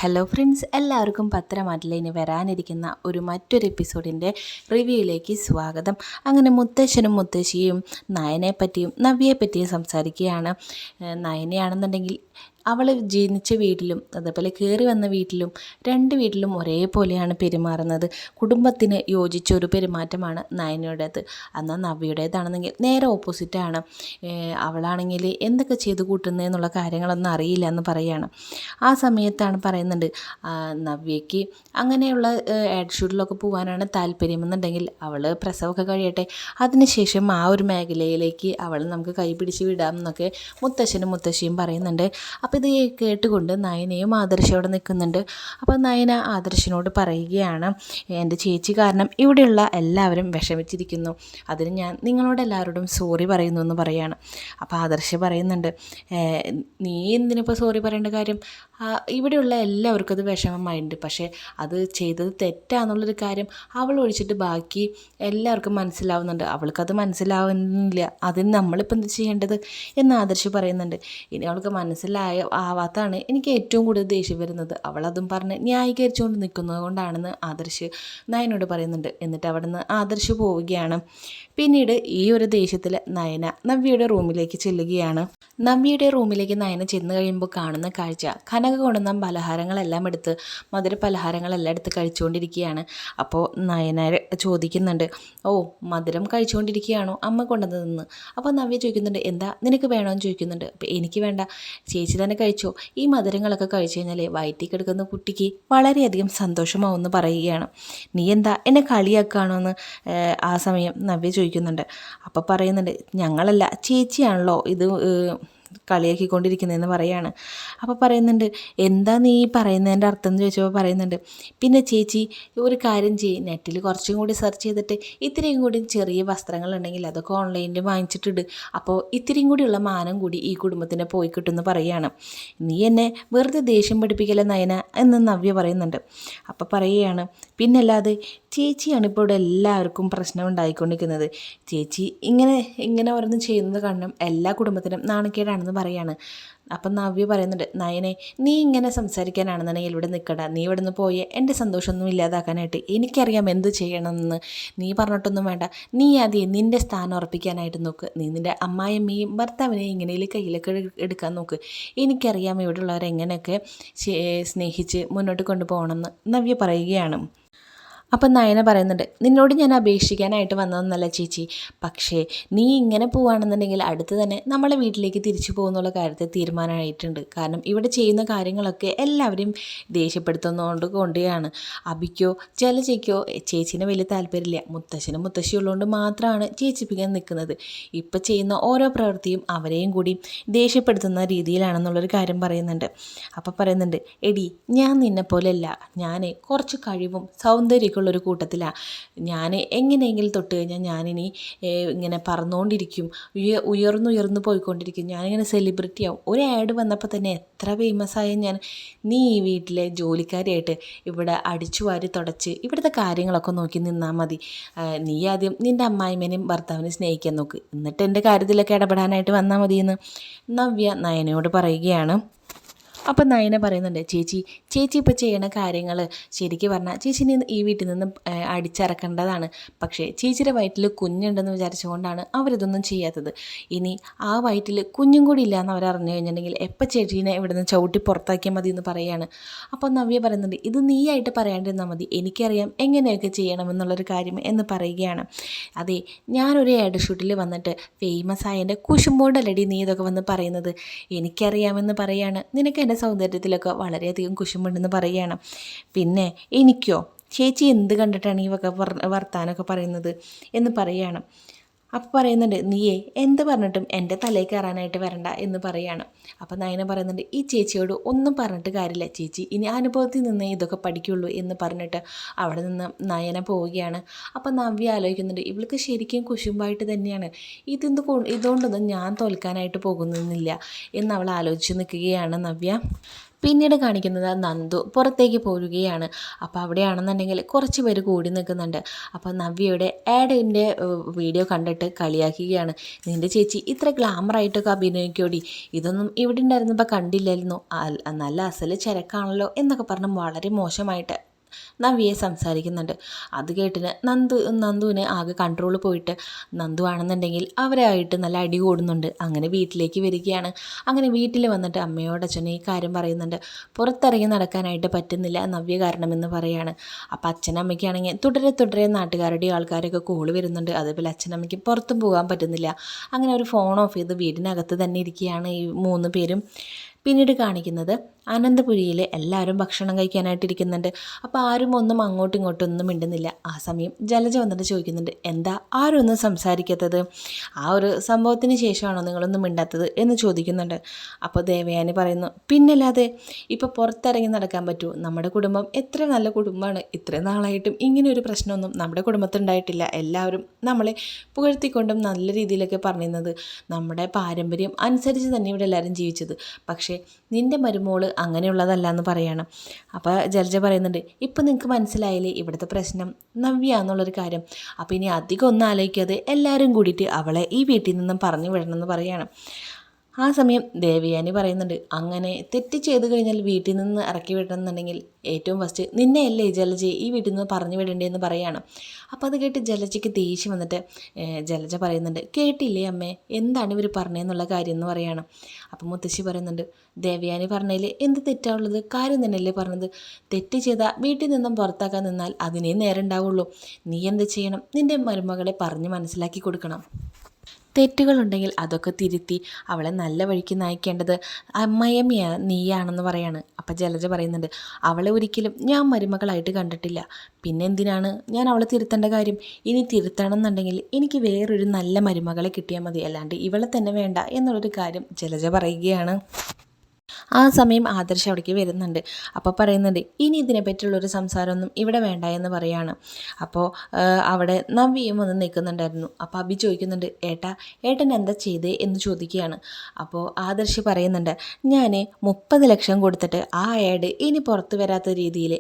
Hello friends, എല്ലാവർക്കും പത്രമാറ്റിൽ ഇനി വരാനിരിക്കുന്ന മറ്റൊരു എപ്പിസോഡിൻ്റെ റിവ്യൂയിലേക്ക് സ്വാഗതം. അങ്ങനെ മുത്തശ്ശനും മുത്തശ്ശിയും നയനെ പറ്റിയും നവ്യയെ പറ്റിയും സംസാരിക്കുകയാണ്. നയനയാണെന്നുണ്ടെങ്കിൽ അവൾ ജനിച്ച വീട്ടിലും അതേപോലെ കയറി വന്ന വീട്ടിലും രണ്ട് വീട്ടിലും ഒരേപോലെയാണ് പെരുമാറുന്നത്. കുടുംബത്തിന് യോജിച്ച ഒരു പെരുമാറ്റമാണ് നയനയുടേത്. എന്നാൽ നവ്യയുടേതാണെന്നെങ്കിൽ നേരെ ഓപ്പോസിറ്റാണ്. അവളാണെങ്കിൽ എന്തൊക്കെ ചെയ്ത് കൂട്ടുന്നതെന്നുള്ള കാര്യങ്ങളൊന്നും അറിയില്ല എന്ന് പറയുകയാണ്. ആ സമയത്താണ് പറയുന്നുണ്ട്, നവ്യയ്ക്ക് അങ്ങനെയുള്ള ആഡ്ഷൂട്ടിലൊക്കെ പോകാനാണ് താല്പര്യമെന്നുണ്ടെങ്കിൽ അവൾ പ്രസവമൊക്കെ കഴിയട്ടെ, അതിനുശേഷം ആ ഒരു മേഖലയിലേക്ക് അവൾ നമുക്ക് കൈ പിടിച്ച് വിടാം എന്നൊക്കെ മുത്തശ്ശനും മുത്തശ്ശിയും പറയുന്നുണ്ട്. അപ്പോൾ ഇത് കേട്ടുകൊണ്ട് നയനയും ആദർശയോടെ നിൽക്കുന്നുണ്ട്. അപ്പോൾ നയന ആദർശിനോട് പറയുകയാണ്, എൻ്റെ ചേച്ചി കാരണം ഇവിടെയുള്ള എല്ലാവരും വിഷമിച്ചിരിക്കുന്നു, അതിന് ഞാൻ നിങ്ങളോട് എല്ലാവരോടും സോറി പറയുന്നു എന്ന് പറയുകയാണ്. അപ്പോൾ ആദർശ് പറയുന്നുണ്ട്, നീ എന്തിനിപ്പോൾ സോറി പറയേണ്ട കാര്യം, ഇവിടെയുള്ള എല്ലാവർക്കും അത് വിഷമമായിട്ടുണ്ട്, പക്ഷേ അത് ചെയ്തത് തെറ്റാന്നുള്ളൊരു കാര്യം അവൾ ഒഴിച്ചിട്ട് ബാക്കി എല്ലാവർക്കും മനസ്സിലാവുന്നുണ്ട്, അവൾക്കത് മനസ്സിലാവുന്നില്ല, അതിന് നമ്മളിപ്പോൾ എന്ത് ചെയ്യേണ്ടത് എന്ന് ആദർശ് പറയുന്നുണ്ട്. ഇനി അവൾക്ക് ആവാത്താണ് എനിക്ക് ഏറ്റവും കൂടുതൽ ദേഷ്യം വരുന്നത്, അവളതും പറഞ്ഞ് ന്യായീകരിച്ചുകൊണ്ട് നിൽക്കുന്നത് കൊണ്ടാണെന്ന് ആദർശ് നയനോട് പറയുന്നുണ്ട്. എന്നിട്ട് അവിടെ നിന്ന് ആദർശ് പോവുകയാണ്. പിന്നീട് ഈ ഒരു ദേഷ്യത്തിൽ നയന നവ്യയുടെ റൂമിലേക്ക് ചെല്ലുകയാണ്. നവ്യയുടെ റൂമിലേക്ക് നയന ചെന്ന് കഴിയുമ്പോൾ കാണുന്ന കാഴ്ച, കനക കൊണ്ടുവന്ന പലഹാരങ്ങളെല്ലാം എടുത്ത് മധുര പലഹാരങ്ങളെല്ലാം എടുത്ത് കഴിച്ചുകൊണ്ടിരിക്കുകയാണ്. അപ്പോൾ നയന ചോദിക്കുന്നുണ്ട്, ഓ മധുരം കഴിച്ചുകൊണ്ടിരിക്കുകയാണോ അമ്മ കൊണ്ടുവന്നതെന്ന്. അപ്പോൾ നവ്യ ചോദിക്കുന്നുണ്ട്, എന്താ നിനക്ക് വേണമെന്ന് ചോദിക്കുന്നുണ്ട്. അപ്പോൾ എനിക്ക് വേണ്ട, ചേച്ചി തന്നെ കഴിച്ചോ, ഈ മധുരങ്ങളൊക്കെ കഴിച്ചു കഴിഞ്ഞാൽ വയറ്റിൽ കിടക്കുന്ന കുട്ടിക്ക് വളരെയധികം സന്തോഷമാവുമെന്ന് പറയുകയാണ്. നീ എന്താ എന്നെ കളിയാക്കുകയാണോ എന്ന് ആ സമയം നവ്യ ചോദിക്കുന്നുണ്ട്. അപ്പോൾ പറയുന്നുണ്ട്, ഞങ്ങളല്ല ചേച്ചിയാണല്ലോ ഇത് കളിയാക്കിക്കൊണ്ടിരിക്കുന്നതെന്ന് പറയാണ്. അപ്പോൾ പറയുന്നുണ്ട്, എന്താ നീ പറയുന്നതിൻ്റെ അർത്ഥം എന്ന് ചോദിച്ചപ്പോൾ പറയുന്നുണ്ട്, പിന്നെ ചേച്ചി ഒരു കാര്യം ചെയ്യും, നെറ്റിൽ കുറച്ചും കൂടി സെർച്ച് ചെയ്തിട്ട് ഇത്രയും കൂടി ചെറിയ വസ്ത്രങ്ങളുണ്ടെങ്കിൽ അതൊക്കെ ഓൺലൈനിൽ വാങ്ങിച്ചിട്ടിട്, അപ്പോൾ ഇത്രയും കൂടിയുള്ള മാനം കൂടി ഈ കുടുംബത്തിന് പോയി കിട്ടുമെന്ന് പറയുകയാണ്. നീ എന്നെ വെറുതെ ദേഷ്യം പഠിപ്പിക്കല നയന എന്ന് നവ്യ പറയുന്നുണ്ട്. അപ്പോൾ പറയുകയാണ്, പിന്നല്ലാതെ ചേച്ചിയാണ് ഇപ്പോൾ ഇവിടെ എല്ലാവർക്കും പ്രശ്നം ഉണ്ടായിക്കൊണ്ടിരിക്കുന്നത്, ചേച്ചി ഇങ്ങനെ ഓരോന്ന് ചെയ്യുന്നത് കാരണം എല്ലാ കുടുംബത്തിനും നാണക്കേടാണെന്ന് പറയാണ്. അപ്പം നവ്യ പറയുന്നുണ്ട്, നയനെ നീ ഇങ്ങനെ സംസാരിക്കാനാണെന്നുണ്ടെങ്കിൽ ഇവിടെ നിൽക്കണ്ട, നീ ഇവിടെ നിന്ന് പോയി എൻ്റെ സന്തോഷമൊന്നും ഇല്ലാതാക്കാനായിട്ട് എനിക്കറിയാം എന്ത് ചെയ്യണമെന്ന്, നീ പറഞ്ഞിട്ടൊന്നും വേണ്ട, നീ ആദ്യം നിൻ്റെ സ്ഥാനം ഉറപ്പിക്കാനായിട്ട് നോക്ക്, നീ നിൻ്റെ അമ്മായിയമ്മയും ഭർത്താവിനെയും ഇങ്ങനെയൊക്കെ കയ്യിലൊക്കെ എടുക്കാൻ നോക്ക്, എനിക്കറിയാം ഇവിടെയുള്ളവരെങ്ങനെയൊക്കെ സ്നേഹിച്ച് മുന്നോട്ട് കൊണ്ടുപോകണമെന്ന് നവ്യ പറയുകയാണ്. അപ്പം നയന പറയുന്നുണ്ട്, നിന്നോട് ഞാൻ അപേക്ഷിക്കാനായിട്ട് വന്നതെന്നല്ല ചേച്ചി, പക്ഷേ നീ ഇങ്ങനെ പോവുകയാണെന്നുണ്ടെങ്കിൽ അടുത്ത് തന്നെ നമ്മളെ വീട്ടിലേക്ക് തിരിച്ചു പോകുന്നുള്ള കാര്യത്തിൽ തീരുമാനമായിട്ടുണ്ട്. കാരണം ഇവിടെ ചെയ്യുന്ന കാര്യങ്ങളൊക്കെ എല്ലാവരെയും ദേഷ്യപ്പെടുത്തുന്നതുകൊണ്ട് കൊണ്ടാണ്. അബിക്കോ ജലജയ്ക്കോ ചേച്ചീനെ വലിയ താല്പര്യമില്ല, മുത്തശ്ശനും മുത്തശ്ശിയുള്ളതുകൊണ്ട് മാത്രമാണ് ചേച്ചിപ്പിക്കാൻ നിൽക്കുന്നത്. ഇപ്പം ചെയ്യുന്ന ഓരോ പ്രവൃത്തിയും അവരെയും കൂടി ദേഷ്യപ്പെടുത്തുന്ന രീതിയിലാണെന്നുള്ളൊരു കാര്യം പറയുന്നുണ്ട്. അപ്പം പറയുന്നുണ്ട്, എടി ഞാൻ നിന്നെ പോലെയല്ല, ഞാൻ കുറച്ച് കഴിവും സൗന്ദര്യമൊക്കെ ഉള്ളൊരു കൂട്ടത്തിലാണ്, ഞാൻ എങ്ങനെയെങ്കിലും തൊട്ട് കഴിഞ്ഞാൽ ഞാനിനി ഇങ്ങനെ പറന്നുകൊണ്ടിരിക്കും, ഉയർന്നു പോയിക്കൊണ്ടിരിക്കും, ഞാനിങ്ങനെ സെലിബ്രിറ്റി ആവും. ഒരു ആഡ് വന്നപ്പോൾ തന്നെ എത്ര ഫേമസായ ഞാൻ. നീ ഈ വീട്ടിലെ ജോലിക്കാരിയായിട്ട് ഇവിടെ അടിച്ചു വാരി തുടച്ച് ഇവിടുത്തെ കാര്യങ്ങളൊക്കെ നോക്കി നിന്നാൽ മതി, നീ ആദ്യം നിൻ്റെ അമ്മായിമ്മേനെയും ഭർത്താവിനെ സ്നേഹിക്കാൻ നോക്ക്, എന്നിട്ട് എൻ്റെ കാര്യത്തിലൊക്കെ ഇടപെടാനായിട്ട് വന്നാൽ മതിയെന്ന് നവ്യ നയനയോട് പറയുകയാണ്. അപ്പം നയന പറയുന്നുണ്ട്, ചേച്ചി ഇപ്പോൾ ചെയ്യണ കാര്യങ്ങൾ ശരിക്കും പറഞ്ഞാൽ ചേച്ചിനെ ഈ വീട്ടിൽ നിന്ന് അടിച്ചിറക്കേണ്ടതാണ്, പക്ഷേ ചേച്ചിയുടെ വയറ്റിൽ കുഞ്ഞുണ്ടെന്ന് വിചാരിച്ചുകൊണ്ടാണ് അവരിതൊന്നും ചെയ്യാത്തത്. ഇനി ആ വയറ്റിൽ കുഞ്ഞും കൂടി ഇല്ലയെന്ന് അവരറിഞ്ഞു കഴിഞ്ഞിട്ടുണ്ടെങ്കിൽ എപ്പോൾ ചേച്ചീനെ ഇവിടെ നിന്ന് ചവിട്ടി പുറത്താക്കിയാൽ മതി എന്ന് പറയുകയാണ്. അപ്പോൾ നവ്യ പറയുന്നുണ്ട്, ഇത് നീയായിട്ട് പറയാണ്ടിരുന്നാൽ മതി, എനിക്കറിയാം എങ്ങനെയൊക്കെ ചെയ്യണമെന്നുള്ളൊരു കാര്യം എന്ന് പറയുകയാണ്. അതെ, ഞാനൊരു ആഡ് ഷൂട്ടിൽ വന്നിട്ട് ഫേമസ് ആയതിൻ്റെ കുശുമ്പോണ്ടല്ലടി നീ ഇതൊക്കെ വന്ന് പറയുന്നത്, എനിക്കറിയാമെന്ന് പറയാണ്, നിനക്ക് എൻ്റെ സൗന്ദര്യത്തിലൊക്കെ വളരെയധികം കുശുമ്പുണ്ടെന്ന് പറയുകയാണ്. പിന്നെ എനിക്കോ, ചേച്ചി എന്ത് കണ്ടിട്ടാണ് ഈ വക വർത്താനമൊക്കെ പറയുന്നത് എന്ന് പറയുകയാണ്. അപ്പോൾ പറയുന്നുണ്ട്, നീയേ എന്ത് പറഞ്ഞിട്ടും എൻ്റെ തലയിൽ കയറാനായിട്ട് വരണ്ട എന്ന് പറയുകയാണ്. അപ്പോൾ നയന പറയുന്നുണ്ട്, ഈ ചേച്ചിയോട് ഒന്നും പറഞ്ഞിട്ട് കാര്യമില്ല, ചേച്ചി ഇനി അനുഭവത്തിൽ നിന്ന് ഇതൊക്കെ പഠിക്കുള്ളൂ എന്ന് പറഞ്ഞിട്ട് അവിടെ നിന്ന് നയന പോവുകയാണ്. അപ്പോൾ നവ്യ ആലോചിക്കുന്നുണ്ട്, ഇവൾക്ക് ശരിക്കും കുശുമ്പായിട്ട് തന്നെയാണ്, ഇതുകൊണ്ടൊന്നും ഞാൻ തോൽക്കാനായിട്ട് പോകുന്നില്ല എന്ന് അവൾ ആലോചിച്ച് നിൽക്കുകയാണ് നവ്യ. പിന്നീട് കാണിക്കുന്നത് നന്ദു പുറത്തേക്ക് പോരുകയാണ്. അപ്പോൾ അവിടെയാണെന്നുണ്ടെങ്കിൽ കുറച്ച് പേര് കൂടി നിൽക്കുന്നുണ്ട്. അപ്പോൾ നവ്യയുടെ ആഡിൻ്റെ വീഡിയോ കണ്ടിട്ട് കളിയാക്കുകയാണ്. നിൻ്റെ ചേച്ചി ഇത്ര ഗ്ലാമറായിട്ടൊക്കെ അഭിനയിക്കോടി, ഇതൊന്നും ഇവിടെ ഉണ്ടായിരുന്നപ്പോൾ കണ്ടില്ലായിരുന്നു, നല്ല അസല് ചരക്കാണല്ലോ എന്നൊക്കെ പറഞ്ഞ് വളരെ മോശമായിട്ട് നവ്യയെ സംസാരിക്കുന്നുണ്ട്. അത് കേട്ടിന് നന്ദുവിന് ആകെ കൺട്രോൾ പോയിട്ട് നന്ദു ആണെന്നുണ്ടെങ്കിൽ അവരായിട്ട് നല്ല അടി കൂടുന്നുണ്ട്. അങ്ങനെ വീട്ടിലേക്ക് വരികയാണ്. അങ്ങനെ വീട്ടിൽ വന്നിട്ട് അമ്മയോട് അച്ഛനും ഈ കാര്യം പറയുന്നുണ്ട്. പുറത്തിറങ്ങി നടക്കാനായിട്ട് പറ്റുന്നില്ല നവ്യ കാരണമെന്ന് പറയാണ്. അപ്പം അച്ഛനമ്മയ്ക്കാണെങ്കിൽ തുടരെ നാട്ടുകാരുടെ ആൾക്കാരൊക്കെ കോള് വരുന്നുണ്ട്. അതേപോലെ അച്ഛനമ്മയ്ക്ക് പുറത്തും പോകാൻ പറ്റുന്നില്ല. അങ്ങനെ ഒരു ഫോൺ ഓഫ് ചെയ്ത് വീടിനകത്ത് തന്നെ ഇരിക്കുകയാണ് ഈ 3 പേരും. പിന്നീട് കാണിക്കുന്നത് അനന്തപുരിയിൽ എല്ലാവരും ഭക്ഷണം കഴിക്കാനായിട്ടിരിക്കുന്നുണ്ട്. അപ്പോൾ ആരും അങ്ങോട്ടും ഇങ്ങോട്ടും ഒന്നും മിണ്ടുന്നില്ല. ആ സമയം ജലജ വന്നിട്ട് ചോദിക്കുന്നുണ്ട്, എന്താ ആരും ഒന്നും സംസാരിക്കാത്തത്, ആ ഒരു സംഭവത്തിന് ശേഷമാണോ നിങ്ങളൊന്നും മിണ്ടാത്തത് എന്ന് ചോദിക്കുന്നുണ്ട്. അപ്പോൾ ദേവയാനി പറയുന്നു, പിന്നല്ലാതെ ഇപ്പോൾ പുറത്തിറങ്ങി നടക്കാൻ പറ്റുമോ, നമ്മുടെ കുടുംബം എത്ര നല്ല കുടുംബമാണ്, ഇത്രയും നാളായിട്ടും ഇങ്ങനെ ഒരു പ്രശ്നമൊന്നും നമ്മുടെ കുടുംബത്തിലുണ്ടായിട്ടില്ല, എല്ലാവരും നമ്മളെ പുകഴ്ത്തിക്കൊണ്ടും നല്ല രീതിയിലൊക്കെ പറയുന്നത്, നമ്മുടെ പാരമ്പര്യം അനുസരിച്ച് തന്നെ ഇവിടെ എല്ലാവരും ജീവിച്ചത്, പക്ഷേ നിൻ്റെ മരുമോള് അങ്ങനെയുള്ളതല്ല എന്ന് പറയണം. അപ്പോൾ ജലജ പറയുന്നുണ്ട്, ഇപ്പം നിങ്ങൾക്ക് മനസ്സിലായില്ലേ ഇവിടുത്തെ പ്രശ്നം നവ്യ എന്നുള്ളൊരു കാര്യം, അപ്പോൾ ഇനി അധികം ഒന്നും ആലോചിക്കാതെ എല്ലാവരും കൂടിയിട്ട് അവളെ ഈ വീട്ടിൽ നിന്നും പറഞ്ഞു വിടണമെന്ന് പറയണം. ആ സമയം ദേവയാനി പറയുന്നുണ്ട്, അങ്ങനെ തെറ്റ് ചെയ്ത് കഴിഞ്ഞാൽ വീട്ടിൽ നിന്ന് ഇറക്കി വിടണമെന്നുണ്ടെങ്കിൽ ഏറ്റവും ഫസ്റ്റ് നിന്നെയല്ലേ ജലജ ഈ വീട്ടിൽ നിന്ന് പറഞ്ഞു വിടേണ്ടതെന്ന് പറയാണ്. അപ്പോൾ അത് കേട്ട് ജലജയ്ക്ക് ദേഷ്യം വന്നിട്ട് ജലജ പറയുന്നുണ്ട്, കേട്ടില്ലേ അമ്മേ എന്താണ് ഇവർ പറഞ്ഞതെന്നുള്ള കാര്യം എന്ന് പറയാണ്. അപ്പം മുത്തശ്ശി പറയുന്നുണ്ട്, ദേവയാനി പറഞ്ഞതിൽ എന്ത് തെറ്റാണുള്ളത്, കാര്യം തന്നെയല്ലേ പറഞ്ഞത്, തെറ്റ് ചെയ്താൽ വീട്ടിൽ നിന്നും പുറത്താക്കാൻ നിന്നാൽ അതിനേ നേരം ഉണ്ടാവുള്ളൂ, നീ എന്ത് ചെയ്യണം, നിൻ്റെ മരുമകളെ പറഞ്ഞ് മനസ്സിലാക്കി കൊടുക്കണം, തെറ്റുകളുണ്ടെങ്കിൽ അതൊക്കെ തിരുത്തി അവളെ നല്ല വഴിക്ക് നയിക്കേണ്ടത് അമ്മയമ്മയാണ് നീയാണെന്ന് പറയാണ്. അപ്പം ജലജ പറയുന്നുണ്ട്, അവളെ ഒരിക്കലും ഞാൻ മരുമകളായിട്ട് കണ്ടിട്ടില്ല, പിന്നെ എന്തിനാണ് ഞാൻ അവളെ തിരുത്തേണ്ട കാര്യം, ഇനി തിരുത്തണം എന്നുണ്ടെങ്കിൽ എനിക്ക് വേറൊരു നല്ല മരുമകളെ കിട്ടിയാൽ മതി, അല്ലാണ്ട് ഇവളെ തന്നെ വേണ്ട എന്നുള്ളൊരു കാര്യം ജലജ പറയുകയാണ്. ആ സമയം ആദർശ് അവിടേക്ക് വരുന്നുണ്ട്. അപ്പോൾ പറയുന്നുണ്ട്, ഇനി ഇതിനെപ്പറ്റിയുള്ളൊരു സംസാരമൊന്നും ഇവിടെ വേണ്ട എന്ന് പറയാണ്. അപ്പോൾ അവിടെ നവ്യയും വന്ന് നിൽക്കുന്നുണ്ടായിരുന്നു. അപ്പോൾ അഭി ചോദിക്കുന്നുണ്ട്, ഏട്ടൻ എന്താ ചെയ്തേ എന്ന് ചോദിക്കുകയാണ്. അപ്പോൾ ആദർശ് പറയുന്നുണ്ട്, ഞാൻ 30 ലക്ഷം കൊടുത്തിട്ട് ആ ആഡ് ഇനി പുറത്ത് വരാത്ത രീതിയിൽ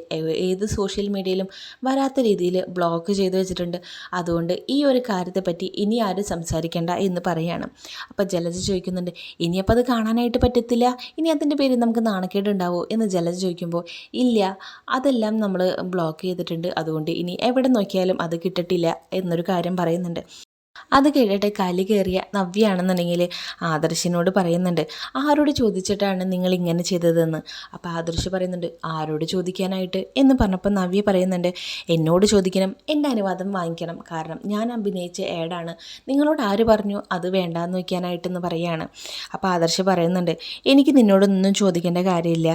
ഏത് സോഷ്യൽ മീഡിയയിലും വരാത്ത രീതിയിൽ ബ്ലോക്ക് ചെയ്ത് വെച്ചിട്ടുണ്ട്, അതുകൊണ്ട് ഈ ഒരു കാര്യത്തെപ്പറ്റി ഇനി ആരും സംസാരിക്കേണ്ട എന്ന് പറയാണ്. അപ്പോൾ ജലജ ചോദിക്കുന്നുണ്ട്, ഇനിയപ്പോൾ അത് കാണാനായിട്ട് പറ്റത്തില്ല, ഇനി അതിൻ്റെ പേരിൽ നമുക്ക് നാണക്കേട് ഉണ്ടാവുമോ എന്ന് ജലജ ചോദിക്കുമ്പോൾ, ഇല്ല അതെല്ലാം നമ്മൾ ബ്ലോക്ക് ചെയ്തിട്ടുണ്ട്, അതുകൊണ്ട് ഇനി എവിടെ നോക്കിയാലും അത് കിട്ടത്തില്ല എന്നൊരു കാര്യം പറയുന്നുണ്ട്. അത് കേട്ടിട്ട് കലി കയറിയ നവ്യാണെന്നുണ്ടെങ്കിൽ ആദർശിനോട് പറയുന്നുണ്ട്, ആരോട് ചോദിച്ചിട്ടാണ് നിങ്ങൾ ഇങ്ങനെ ചെയ്തതെന്ന്. അപ്പോൾ ആദർശ് പറയുന്നുണ്ട്, ആരോട് ചോദിക്കാനായിട്ട് എന്ന് പറഞ്ഞപ്പോൾ നവ്യ പറയുന്നുണ്ട്, എന്നോട് ചോദിക്കണം, എൻ്റെ അനുവാദം വാങ്ങിക്കണം, കാരണം ഞാൻ അഭിനയിച്ച ഏടാണ്, നിങ്ങളോട് ആര് പറഞ്ഞു അത് വേണ്ടാന്ന് വയ്ക്കാനായിട്ടെന്ന് പറയുകയാണ്. അപ്പോൾ ആദർശ് പറയുന്നുണ്ട്, എനിക്ക് നിന്നോടൊന്നും ചോദിക്കേണ്ട കാര്യമില്ല,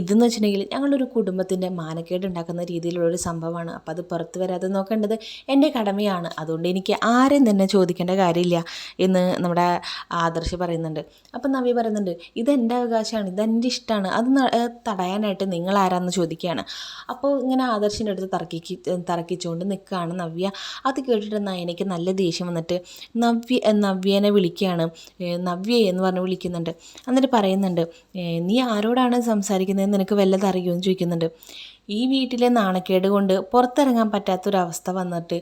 ഇതെന്ന് വെച്ചിട്ടുണ്ടെങ്കിൽ ഞങ്ങളൊരു കുടുംബത്തിൻ്റെ മാനക്കേട് ഉണ്ടാക്കുന്ന രീതിയിലുള്ളൊരു സംഭവമാണ്, അപ്പോൾ അത് പുറത്ത് വരാതെ നോക്കേണ്ടത് എൻ്റെ കടമയാണ്, അതുകൊണ്ട് എനിക്ക് ആരെയും തന്നെ ചോദിക്കേണ്ട കാര്യമില്ല എന്ന് നമ്മുടെ ആദർശ് പറയുന്നുണ്ട്. അപ്പം നവ്യ പറയുന്നുണ്ട്, ഇതെൻ്റെ അവകാശമാണ്, ഇതെൻ്റെ ഇഷ്ടമാണ്, അത് തടയാനായിട്ട് നിങ്ങൾ ആരാന്ന് ചോദിക്കുകയാണ്. അപ്പോൾ ഇങ്ങനെ ആദർശിൻ്റെ അടുത്ത് തർക്കിച്ചുകൊണ്ട് നിൽക്കുകയാണ് നവ്യ. അത് കേട്ടിട്ട് നയനയ്ക്ക് നല്ല ദേഷ്യം വന്നിട്ട് നവ്യേനെ വിളിക്കുകയാണ്, നവ്യ എന്ന് പറഞ്ഞ് വിളിക്കുന്നുണ്ട്. എന്നിട്ട് പറയുന്നുണ്ട്, നീ ആരോടാണ് സംസാരിക്കുന്നതെന്ന് നിനക്ക് വല്ലത് അറിയുമെന്ന് ചോദിക്കുന്നുണ്ട്. ഈ വീട്ടിലെ നാണക്കേട് കൊണ്ട് പുറത്തിറങ്ങാൻ പറ്റാത്തൊരവസ്ഥ വന്നിട്ട്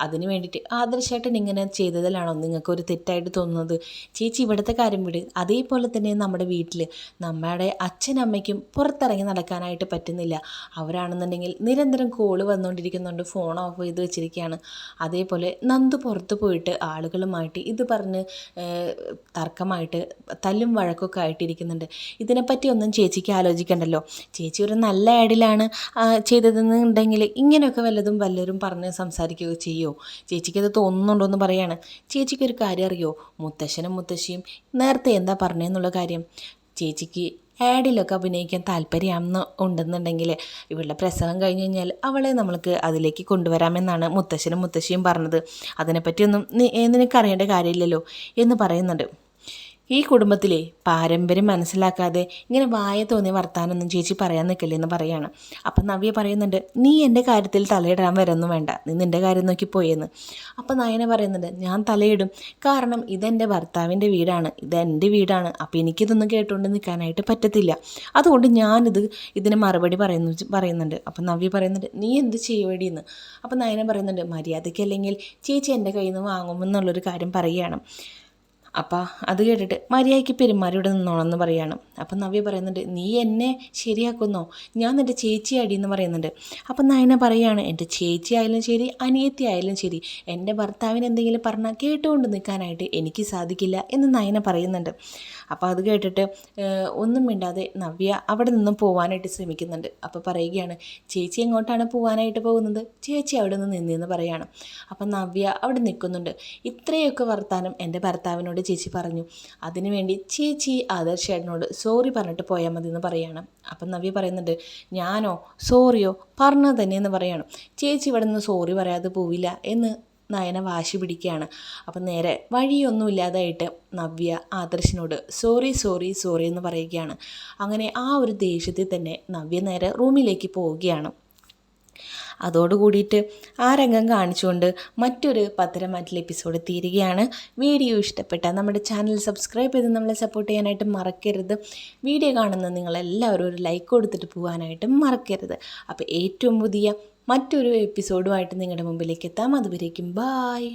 അതിന് വേണ്ടിയിട്ട് ആദർശേട്ടൻ ഇങ്ങനെ ചെയ്തതിലാണോ നിങ്ങൾക്കൊരു തെറ്റായിട്ട് തോന്നുന്നത്, ചേച്ചി ഇവിടുത്തെ കാര്യം വിട്, അതേപോലെ തന്നെ നമ്മുടെ വീട്ടിൽ നമ്മുടെ അച്ഛനമ്മയ്ക്കും പുറത്തിറങ്ങി നടക്കാനായിട്ട് പറ്റുന്നില്ല, അവരാണെന്നുണ്ടെങ്കിൽ നിരന്തരം കോള് വന്നുകൊണ്ടിരിക്കുന്നുണ്ട്, ഫോൺ ഓഫ് ചെയ്ത് വെച്ചിരിക്കുകയാണ്, അതേപോലെ നന്ദു പുറത്ത് പോയിട്ട് ആളുകളുമായിട്ട് ഇത് പറഞ്ഞ് തർക്കമായിട്ട് തല്ലും വഴക്കൊക്കെ ആയിട്ടിരിക്കുന്നുണ്ട്, ഇതിനെപ്പറ്റി ഒന്നും ചേച്ചിക്ക് ആലോചിക്കണ്ടല്ലോ, ചേച്ചി ഒരു നല്ല ആഡിലാണ് ചെയ്തതെന്നുണ്ടെങ്കിൽ ഇങ്ങനെയൊക്കെ വല്ലവരും പറഞ്ഞ് സംസാരിക്കുകയോ ചെയ്യുമോ, ചേച്ചിക്കത് തോന്നുന്നുണ്ടോ എന്ന് പറയാണ്. ചേച്ചിക്കൊരു കാര്യം അറിയോ, മുത്തശ്ശനും മുത്തശ്ശിയും നേരത്തെ എന്താ പറഞ്ഞതെന്നുള്ള കാര്യം, ചേച്ചിക്ക് ആഡിലൊക്കെ അഭിനയിക്കാൻ താല്പര്യം ഉണ്ടെന്നുണ്ടെങ്കിൽ ഇവളുടെ പ്രസവം കഴിഞ്ഞ് കഴിഞ്ഞാൽ അവളെ നമ്മൾക്ക് അതിലേക്ക് കൊണ്ടുവരാമെന്നാണ് മുത്തശ്ശനും മുത്തശ്ശിയും പറഞ്ഞത്, അതിനെപ്പറ്റിയൊന്നും നിനക്കറിയേണ്ട കാര്യമില്ലല്ലോ എന്ന് പറയുന്നുണ്ട്. ഈ കുടുംബത്തിലെ പാരമ്പര്യം മനസ്സിലാക്കാതെ ഇങ്ങനെ വായ തോന്നിയ വർത്താനൊന്നും ചേച്ചി പറയാൻ നിൽക്കില്ലെന്ന് പറയാണ്. അപ്പം നവ്യ പറയുന്നുണ്ട്, നീ എൻ്റെ കാര്യത്തിൽ തലയിടാൻ വരൊന്നും വേണ്ട, നീ നിൻ്റെ കാര്യം നോക്കി പോയെന്ന്. അപ്പം നയന പറയുന്നുണ്ട്, ഞാൻ തലയിടും, കാരണം ഇതെൻ്റെ ഭർത്താവിൻ്റെ വീടാണ്, ഇതെൻ്റെ വീടാണ്, അപ്പോൾ എനിക്കിതൊന്നും കേട്ടുകൊണ്ട് നിൽക്കാനായിട്ട് പറ്റത്തില്ല, അതുകൊണ്ട് ഇതിന് മറുപടി പറയുന്നുണ്ട്. അപ്പം നവ്യ പറയുന്നുണ്ട്, നീ എന്ത് ചെയ്യുവേടിയെന്ന്. അപ്പം നയന പറയുന്നുണ്ട്, മര്യാദയ്ക്കല്ലെങ്കിൽ ചേച്ചി എൻ്റെ കയ്യിൽ നിന്ന് വാങ്ങുമെന്നുള്ളൊരു കാര്യം പറയുകയാണ്. അപ്പം അത് കേട്ടിട്ട് മര്യാദയ്ക്ക് പെരുമാറി ഇവിടെ നിന്നോണമെന്ന് പറയാണ്. അപ്പം നവ്യ പറയുന്നുണ്ട്, നീ എന്നെ ശരിയാക്കുന്നോ, ഞാൻ നിൻ്റെ ചേച്ചി അടിയെന്ന് പറയുന്നുണ്ട്. അപ്പം നയന പറയാണ്, എൻ്റെ ചേച്ചി ആയാലും ശരി അനിയത്തി ആയാലും ശരി, എൻ്റെ ഭർത്താവിന് എന്തെങ്കിലും പറഞ്ഞാൽ കേട്ടുകൊണ്ട് നിൽക്കാനായിട്ട് എനിക്ക് സാധിക്കില്ല എന്ന് നയന പറയുന്നുണ്ട്. അപ്പോൾ അത് കേട്ടിട്ട് ഒന്നും മിണ്ടാതെ നവ്യ അവിടെ നിന്നും പോകാനായിട്ട് ശ്രമിക്കുന്നുണ്ട്. അപ്പോൾ പറയുകയാണ്, ചേച്ചി എങ്ങോട്ടാണ് പോകാനായിട്ട് പോകുന്നത്, ചേച്ചി അവിടെ നിന്ന് നിന്നെന്ന് പറയാണ്. അപ്പം നവ്യ അവിടെ നിൽക്കുന്നുണ്ട്. ഇത്രയൊക്കെ വർത്താനം എൻ്റെ ഭർത്താവിനോട് ചേച്ചി പറഞ്ഞു, അതിനുവേണ്ടി ചേച്ചി ആദർശ് ചേട്ടനോട് സോറി പറഞ്ഞിട്ട് പോയാൽ മതി എന്ന് പറയാണ്. അപ്പം നവ്യ പറയുന്നുണ്ട്, ഞാനോ സോറിയോ പറഞ്ഞത് തന്നെയെന്ന് പറയാണ്. ചേച്ചി ഇവിടെ നിന്ന് സോറി പറയാതെ പോവില്ല എന്ന് നയന വാശി പിടിക്കുകയാണ്. അപ്പം നേരെ വഴിയൊന്നുമില്ലാതായിട്ട് നവ്യ ആദർശിനോട് സോറി സോറി സോറി എന്ന് പറയുകയാണ്. അങ്ങനെ ആ ഒരു ദേഷ്യത്തിൽ തന്നെ നവ്യ നേരെ റൂമിലേക്ക് പോവുകയാണ്. അതോടുകൂടിയിട്ട് ആ രംഗം കാണിച്ചുകൊണ്ട് മറ്റൊരു പത്തരമാറ്റിൽ എപ്പിസോഡ് തീരുകയാണ്. വീഡിയോ ഇഷ്ടപ്പെട്ട നമ്മുടെ ചാനൽ സബ്സ്ക്രൈബ് ചെയ്ത് നമ്മളെ സപ്പോർട്ട് ചെയ്യാനായിട്ട് മറക്കരുത്. വീഡിയോ കാണുന്ന നിങ്ങളെല്ലാവരും ഒരു ലൈക്ക് കൊടുത്തിട്ട് പോകാനായിട്ട് മറക്കരുത്. അപ്പോൾ ഏറ്റവും പുതിയ മറ്റൊരു എപ്പിസോഡുമായിട്ട് നിങ്ങളുടെ മുമ്പിലേക്ക് എത്താം. അതുവരേക്കും ബായ്.